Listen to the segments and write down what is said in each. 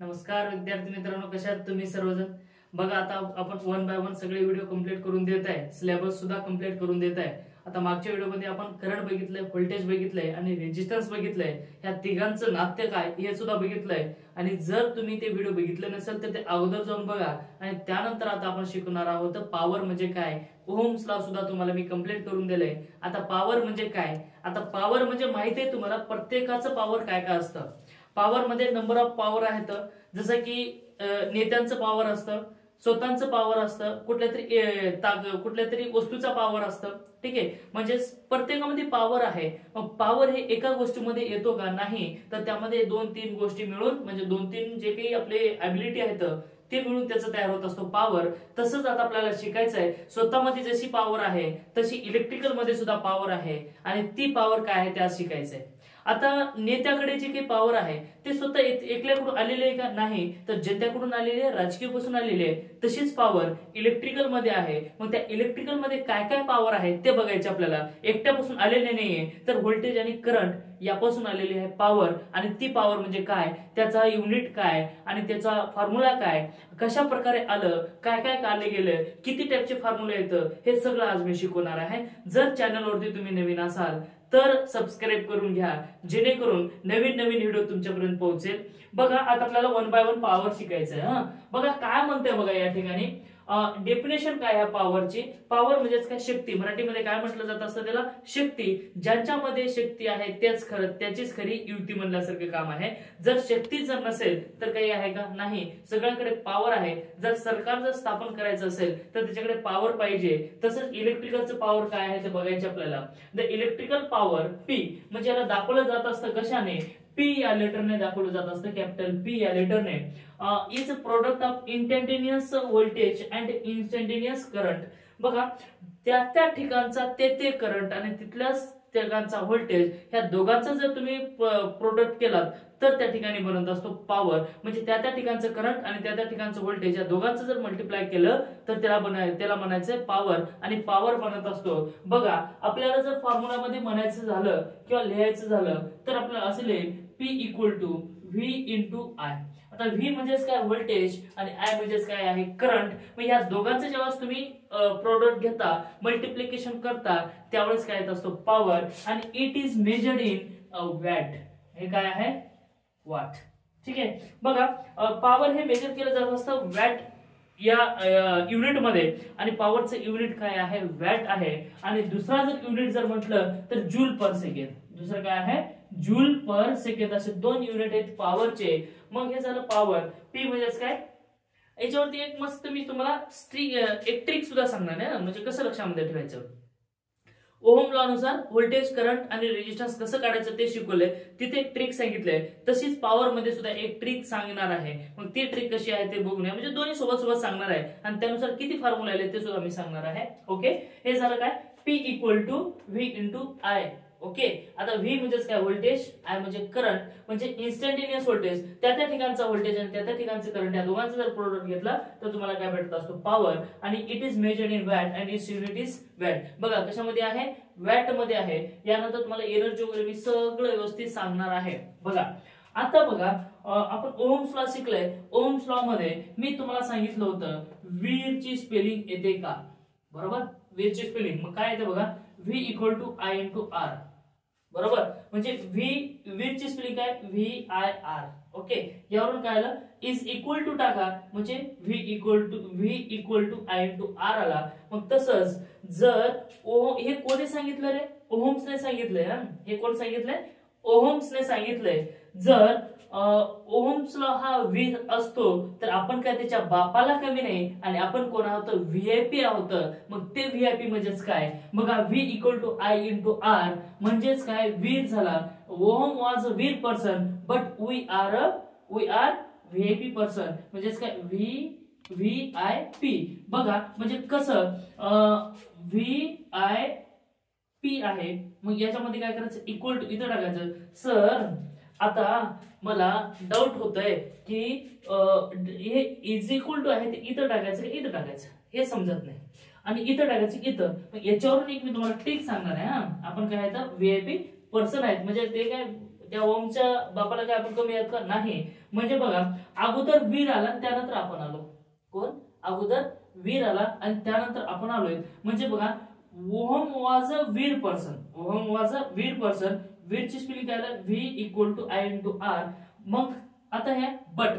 नमस्कार विद्यार्थी मित्रांनो, कशा आहात तुम्ही सर्वजण? बघा, आता आपण वन बाय वन सगळे व्हिडिओ कंप्लीट करून देत आहे, सिलेबस सुद्धा कंप्लीट करून देत आहे. आता मागच्या व्हिडिओमध्ये आपण करंट बघितलंय, व्होल्टेज बघितलंय आणि रेजिस्टन्स बघितलंय. ह्या तिघांचं नात्य काय हे सुद्धा बघितलंय. आणि जर तुम्ही ते व्हिडिओ बघितले नसेल तर ते अगोदर जाऊन बघा. आणि त्यानंतर आता आपण शिकणार आहोत पॉवर म्हणजे काय. ओहम्स लॉ सुद्धा तुम्हाला मी कंप्लीट करून दिलंय. आता पॉवर म्हणजे काय? आता पॉवर म्हणजे माहिती आहे तुम्हाला, प्रत्येकाचं पॉवर काय काय असतं. पॉवर मध्ये नंबर ऑफ पॉवर आहेत. जसं की नेत्यांचं पॉवर असतं, स्वतःचं पॉवर असतं, कुठल्या तरी वस्तूचा पॉवर असतं. ठीक आहे, म्हणजे प्रत्येकामध्ये पॉवर आहे. मग पॉवर हे एका गोष्टीमध्ये येतो का? नाही. तर त्यामध्ये 2-3 गोष्टी मिळून, म्हणजे 2-3 जे काही आपले ॲबिलिटी आहेत ते मिळून त्याचं तयार होत असतो पॉवर. तसंच आता आपल्याला शिकायचं आहे, स्वतःमध्ये जशी पॉवर आहे तशी इलेक्ट्रिकल मध्ये सुद्धा पॉवर आहे. आणि ती पॉवर काय आहे ते आज शिकायचंय. आता नेत्याकडे जी काही पॉवर आहे ते स्वतः एकल्याकडून आलेले आहे का? नाही. तर जनतेकडून आलेले आहे, राजकीय पासून आलेले आहे. तशीच पॉवर इलेक्ट्रिकल मध्ये आहे. मग त्या इलेक्ट्रिकल मध्ये काय काय पॉवर आहे ते बघायचे आपल्याला. एकट्यापासून आलेले नाहीये, तर व्होल्टेज आणि करंट यापासून आलेली आहे पॉवर. आणि ती पॉवर म्हणजे काय, त्याचा युनिट काय आणि त्याचा फॉर्म्युला काय, कशा प्रकारे आलं, काय काय काढले गेलं, किती टाईपचे फॉर्म्युला येतं, हे सगळं आज मी शिकवणार आहे. जर चॅनलवरती तुम्ही नवीन असाल तर सबस्क्राईब करून घ्या, जेणेकरून नवीन नवीन व्हिडिओ तुमच्यापर्यंत पोहोचेल. बघा, आता आपल्याला वन बाय वन पॉवर शिकायचं आहे. बघा काय म्हणतंय बघा या ठिकाणी. डेफिनेशन काय आहे पॉवरची? पॉवर म्हणजेच काय? शक्ती. मराठीमध्ये काय म्हटलं जात असतं त्याला? शक्ती. ज्यांच्यामध्ये शक्ती आहे तेच खरं, त्याचीच खरी युक्ती म्हणल्यासारखं काम आहे. जर शक्ती जर नसेल तर काही आहे का? नाही. सगळ्यांकडे पॉवर आहे. जर सरकार जर स्थापन करायचं असेल तर त्याच्याकडे पॉवर पाहिजे. तसंच इलेक्ट्रिकलचं पॉवर काय आहे ते बघायचे आपल्याला. द इलेक्ट्रिकल पॉवर पी म्हणजे याला दाखवलं जात असतं कशाने? पी या लेटरने दाखवलं जात असतं, कॅपिटल पी या लेटरने. Is a product of instantaneous voltage and instantaneous current. बघा, त्या ठिकाणचा ते करंट आणि तिथल्याच ठिकाणचा व्होल्टेज, ह्या दोघांचा जर तुम्ही प्रोडक्ट केलात तर त्या ठिकाणी बनत असतो पॉवर. म्हणजे त्या ठिकाणचं करंट आणि त्या ठिकाणचं व्होल्टेज या दोघांचं जर मल्टिप्लाय केलं तर त्याला म्हणायचं पॉवर. आणि पॉवर बनत असतो. बघा, आपल्याला जर फॉर्म्युला मध्ये म्हणायचं झालं किंवा लिहायचं झालं तर आपल्याला असं लिहिल P equal to V into I. आता व्ही म्हणजेच काय? व्होल्टेज. आणि आय म्हणजेच काय आहे? करंट. मग या दोघांचं जेव्हा तुम्ही प्रोडक्ट घेता, मल्टिप्लिकेशन करता, त्यावेळेस काय येत असतो? पॉवर. आणि it is measured in watt. हे काय आहे? वॉट. ठीक आहे. बघा, पॉवर हे मेजर केलं जात असतं वॅट या युनिट मध्ये. आणि पॉवरचं युनिट काय आहे? वॅट आहे. आणि दुसरा जर युनिट जर म्हटलं तर जूल पर सेकंड. दुसरं काय आहे? जूल पर सेकंड. असे 2 युनिट आहेत पॉवरचे. मग हे झालं पॉवर. पी म्हणजेच काय? याच्यावरती एक मस्त मी तुम्हाला एक ट्रिक सुद्धा सांगणार आहे, म्हणजे कसं लक्षामध्ये ठेवायचं. ओहम लॉ नुसार व्होल्टेज, करंट आणि रेजिस्टन्स कसं काढायचं ते शिकवलंय. तिथे एक ट्रिक सांगितलंय. तशीच पॉवर मध्ये सुद्धा एक ट्रिक सांगणार आहे. मग ती ट्रिक कशी आहे ते बघूया. म्हणजे दोन्ही सोबत सोबत सांगणार आहे. आणि त्यानुसार किती फॉर्म्युला आले ते सुद्धा मी सांगणार आहे. ओके, हे झालं काय? P equal to V into I. Okay. आता व्ही म्हणजेच काय? व्होल्टेज. आय म्हणजे करंट. म्हणजे इन्स्टंटेनियस व्होल्टेज, त्या ठिकाणचा व्होल्टेज आणि त्या ठिकाणचं करंट, या दोघांचा जर प्रोडक्ट घेतला तर तुम्हाला काय भेटत असतो? पॉवर. आणि it is measured in watt and it's unit is watt. बघा कशामध्ये आहे? वॅट मध्ये आहे. यानंतर तुम्हाला एनर्जी वगैरे मी सगळं व्यवस्थित सांगणार आहे. बघा, आता बघा, आपण ओहम्स लॉ शिकलोय. ओहम्स लॉ मध्ये मी तुम्हाला सांगितलं होतं वीरची स्पेलिंग येते का? बरोबर, वीरची स्पेलिंग. मग काय येते बघा? V equal to I into R. बरोबर, म्हणजे वीरची स्पेलिंग काय? V I R. ओके. यावरून काय आलं? इज इक्वल टू टाका, म्हणजे V equal to I into R आला. मग तसंच जर हे कोणी सांगितलं रे? ओहम्सने सांगितलंय. हे कोण सांगितलंय? ओहम्सने सांगितलंय. जर ओहम्स लॉ हा व्ही असतो तर आपण काय त्याच्या बापाला कमी नाही. आणि आपण कोण आहोत? व्हीआयपी आहोत. मग ते व्हीआयपी म्हणजेच काय? बघा, V equal to I into R म्हणजेच काय? वीर झाला. ओहम वॉज अ वीर person but we are VIP person. म्हणजेच काय? V I P. बघा, म्हणजे कसं? व्ही आय पी आहे. मग याच्यामध्ये काय करायचं? इक्वल टू इथं टाकायचं. सर, आता मला डाऊट होतोय की हे इज इक्वल टू आहे ते इथं टाकायचं की इथं टाकायचं हे समजत नाही. आणि इथं टाकायचं इथं. मग याच्यावरून एक मी तुम्हाला ट्रिक सांगणार आहे. आपण काय आहे तर व्हीआयपी पर्सन आहेत, म्हणजे ते काय त्या ओमच्या बापाला काय आपण कमी आहेत का? नाही. म्हणजे बघा अगोदर वीर आला आणि त्यानंतर आपण आलो. कोण? अगोदर वीर आला आणि त्यानंतर आपण आलोय. म्हणजे बघा ओहम वॉज अ वीर पर्सन. ओहम वॉज अ वीर पर्सन. वीरची स्पेलिंग काय आलं? V = I × R. मग आता हे बट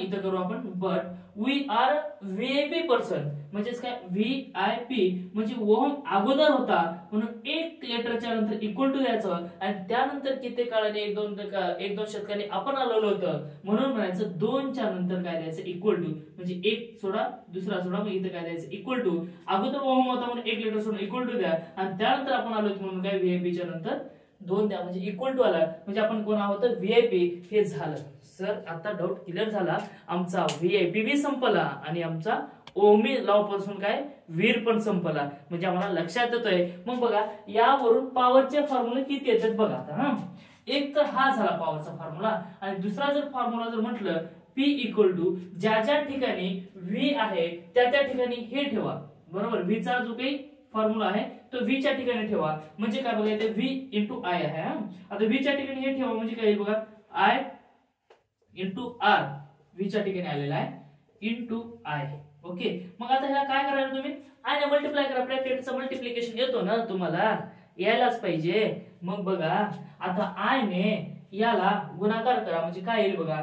इथं करू आपण but we are VIP person. म्हणजेच काय? VIP म्हणजे ओहम अगोदर होता म्हणून एक लेटरच्या नंतर इक्वल टू द्यायचं आणि त्यानंतर किती काळाने एक दोन शतकाने आपण आलेलो होतं म्हणून म्हणायचं 2 च्या नंतर काय द्यायचं? Equal to. म्हणजे एक सोडा दुसरा सोडा मग इथं काय द्यायचं? Equal to. अगोदर ओहम होता म्हणून एक लेटर सोडून इक्वल टू द्या आणि त्यानंतर आपण आलो म्हणून काय? व्हीआयपी च्या नंतर 2 द्या म्हणजे इक्वल टू आला. म्हणजे आपण कोण आहोत? व्हीआयपी. हे झालं. सर आता डाऊट क्लिअर झाला. आमचा व्हीआयपी बी संपला आणि आमचा ओमी लॉ पासून काय? वीर पण संपला. म्हणजे आम्हाला लक्षात येतोय. मग बघा यावरून पॉवरचे फॉर्म्युले किती येतात बघा आता. एक तर हा झाला पॉवरचा फॉर्म्युला आणि दुसरा जर फॉर्म्युला जर म्हटलं P = ज्या ठिकाणी V आहे त्या ठिकाणी हे ठेवा. बरोबर? V चा जो काही फॉर्म्युला आहे तो V च्या ठिकाणी ठेवा. म्हणजे काय बघा इथे V × I आहे. आता V च्या ठिकाणी हे ठेवा म्हणजे काय बघा I × R. V च्या ठिकाणी आलेला आहे × I. ओके. मग आता ह्याला काय करायला तुम्ही? I ने मल्टिप्लाय करा. ब्रॅकेटचं मल्टिप्लिकेशन येतो ना तुम्हाला? यायलाच पाहिजे. मग बघा आता I ने याला गुणाकार करा म्हणजे काय येईल बघा.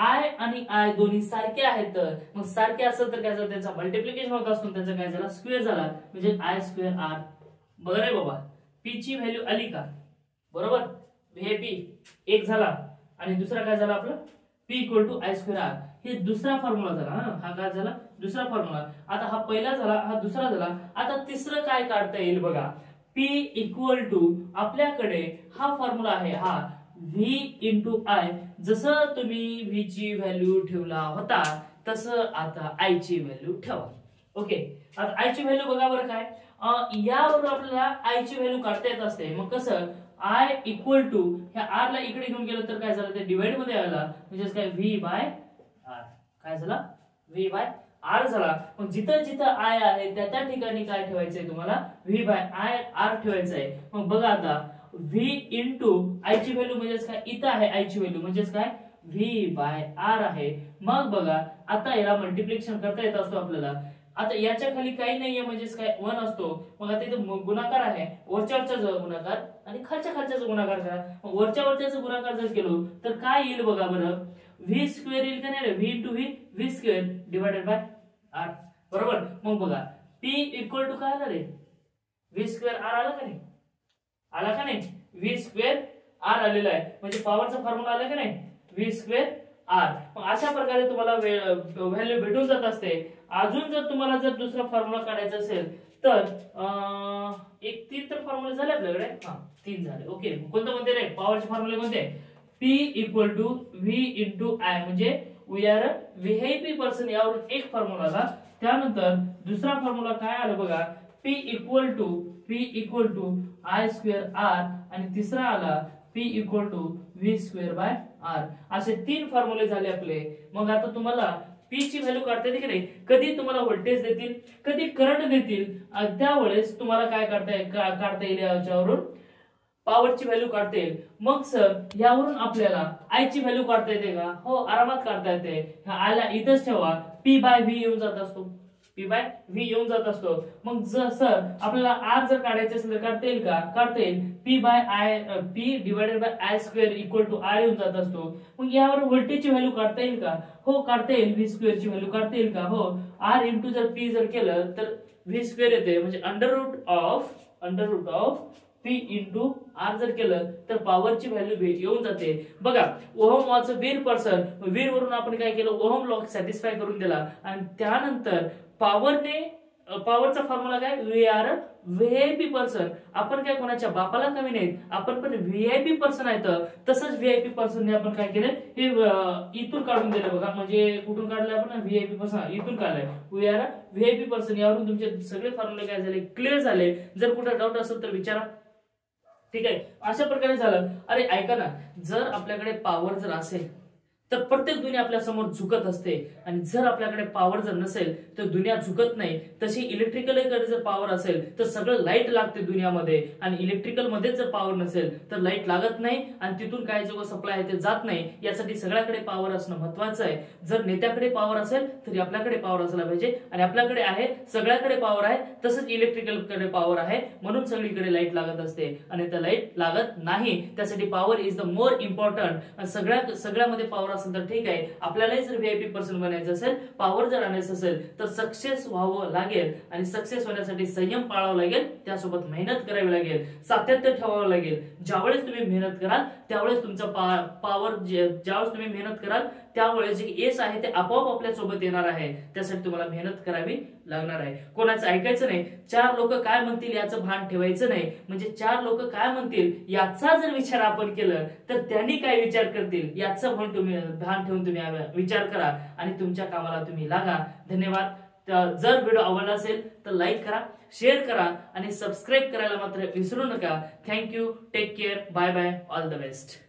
I आणि I दोन्ही सारखे आहेत. मग सारखे असेल तर काय झालं? त्यांचा मल्टिप्लिकेशन होत असतो त्याचा काय झाला? स्क्वेअर झाला. म्हणजे I²R. बरोबर आहे बाबा. P ची व्हॅल्यू आली का? बरोबर. VP एक झाला आणि दुसरा काय झाला आपलं? P = I²R. हे दुसरा फॉर्म्युला झाला. हा काय झाला? दुसरा फॉर्म्युला. आता हा पहिला झाला, हा दुसरा झाला. आता तिसरं काय काढता येईल बघा. P = आपल्याकडे हा फॉर्म्युला आहे हा V × I. जसं तुम्ही V ची व्हॅल्यू ठेवला होता तसं आता I ची व्हॅल्यू ठेवा. ओके. आता I ची व्हॅल्यू बघा बरं काय? यावरून आपल्याला I ची व्हॅल्यू काढता येत असते. मग कसं? I = ह्या R ला इकडे घेऊन गेलं तर काय झालं? ते डिवाइड मध्ये आला म्हणजे काय? V/R. काय झाला? V/R झाला. मग जिथं जिथं I आहे त्या ठिकाणी काय ठेवायचंय तुम्हाला? V/R ठेवायचं आहे. मग बघा आता V × I ची व्हॅल्यू म्हणजे काय? इथं आहे I ची व्हॅल्यू म्हणजे काय? V/R आहे. मग बघा आता याला मल्टिप्लिकेशन करता येत असतो आपल्याला. आता याच्या खाली काही नाहीये म्हणजे काय? 1 असतो. मग आता इथे गुणाकार आहे. वरच्या गुणाकार आणि खालच्या गुणाकार करा. मग वरच्या गुणाकार जर केलो तर काय येईल बघा बरं? V² येईल का नाही? V × V² / R. बरोबर. मग बघा P = काय आलं रे? V²R आला का नाही? आला का नाही? V²R आलेला आहे. म्हणजे पॉवरचा फॉर्म्युला आला का नाही? V²R. मग अशा प्रकारे तुम्हाला व्हॅल्यू भेटून जात असते. अजून जर तुम्हाला जर दुसरा फॉर्म्युला काढायचा असेल तर एक 3 तर फॉर्म्युले झाले आपल्याकडे. 3 झाले. ओके. कोणते रे? पॉवरचे फॉर्म्युले कोणते? P = V × I म्हणजे वी आर व्हीआयपी पर्सन. यावरून एक फॉर्म्युला आला. त्यानंतर दुसरा फॉर्म्युला काय आला बघा? P = I²R आणि तिसरा आला P = V²/R. असे 3 फॉर्म्युले झाले आपले. मग आता तुम्हाला P ची व्हॅल्यू काढता येते की नाही? कधी तुम्हाला व्होल्टेज देतील, कधी करंट देतील, त्यावेळेस तुम्हाला काय काढता येईल याच्यावरून? पॉवरची व्हॅल्यू काढता येईल. मग सर यावरून आपल्याला I ची व्हॅल्यू काढता येते का? हो, आरामात काढता येते. I ला इथंच ठेवा. P/V येऊन जात असतो. P/V येऊन जात असतो. मग जर सर आपल्याला R जर काढायचे असेल तर काढता येईल का? काढता येईल. P/I² = R येऊन जात असतो. मग यावर व्होल्टेजची व्हॅल्यू काढता येईल का? हो, काढता येईल. V² ची व्हॅल्यू काढता येईल का? हो. R × जर P जर केलं तर V² येते म्हणजे √ P × R जर केलं तर पॉवरची व्हॅल्यू येऊन जाते. बघा ओहम वॉज अ वीर पर्सन. वीर वरून आपण काय केलं? ओहम लॉ सॅटिस्फाय करून दिला आणि त्यानंतर पॉवरचा फॉर्म्युला काय? We are VIP person. आपण काय कोणाच्या बापाला कमी नाहीत. आपण पण व्हीआयपी पर्सन आहेत. तसंच व्हीआयपी पर्सनने आपण काय केलं? हे इथून काढून दिलं बघा. म्हणजे कुठून काढलं आपण? व्हीआयपी पर्सन इथून काढलंय. We are VIP person. यावरून तुमचे सगळे फॉर्म्युले काय झाले? क्लिअर झाले. जर कुठे डाऊट असेल तर विचारा. ठीक आहे. अशा प्रकारे झालं. अरे ऐका ना, जर आपल्याकडे पॉवर जर असेल तर प्रत्येक दुनिया आपल्या समोर झुकत असते आणि जर आपल्याकडे पॉवर जर नसेल तर दुनिया झुकत नाही. तशी इलेक्ट्रिकल कडे जर पॉवर असेल तर सगळं लाईट लागते दुनियामध्ये, आणि इलेक्ट्रिकल मध्ये जर पॉवर नसेल तर लाईट लागत नाही आणि तिथून काय जो सप्लाय आहे ते जात नाही. यासाठी सगळ्याकडे पॉवर असणं महत्वाचं आहे. जर नेत्याकडे पॉवर असेल तरी आपल्याकडे पॉवर असला पाहिजे, आणि आपल्याकडे आहे, सगळ्याकडे पॉवर आहे, तसंच इलेक्ट्रिकल कडे पॉवर आहे, म्हणून सगळीकडे लाईट लागत असते. आणि त्या लाईट लागत नाही त्यासाठी power is the more important. सगळ्यामध्ये पॉवर असेल तर ठीक आहे. आपल्यालाही जर व्हीआयपी पर्सन बनायचं असेल, पॉवर जर आणायचं असेल तर सक्सेस व्हावं लागेल, आणि सक्सेस होण्यासाठी संयम पाळावा लागेल, त्यासोबत मेहनत करावी लागेल, सातत्य ठेवावं लागेल. ज्यावेळेस तुम्ही मेहनत कराल त्यावेळेस तुमचा पॉवर, ज्यावेळेस तुम्ही मेहनत कराल त्यावेळेस जे यश आहे ते आपोआप आपल्या सोबत येणार आहे. त्यासाठी तुम्हाला मेहनत करावी लागणार आहे. कोणाचं ऐकायचं नाही. 4 लोक काय म्हणतील याचं भान ठेवायचं नाही. म्हणजे 4 लोक काय म्हणतील याचा जर विचार आपण केलं तर त्यांनी काय विचार करतील याचं भान ठेवून तुम्ही विचार करा आणि तुमच्या कामाला तुम्ही लागा. धन्यवाद. जर व्हिडिओ आवडला असेल तर लाईक करा, शेअर करा आणि सबस्क्राईब करायला मात्र विसरू नका. Thank you. Take care. Bye bye. All the best.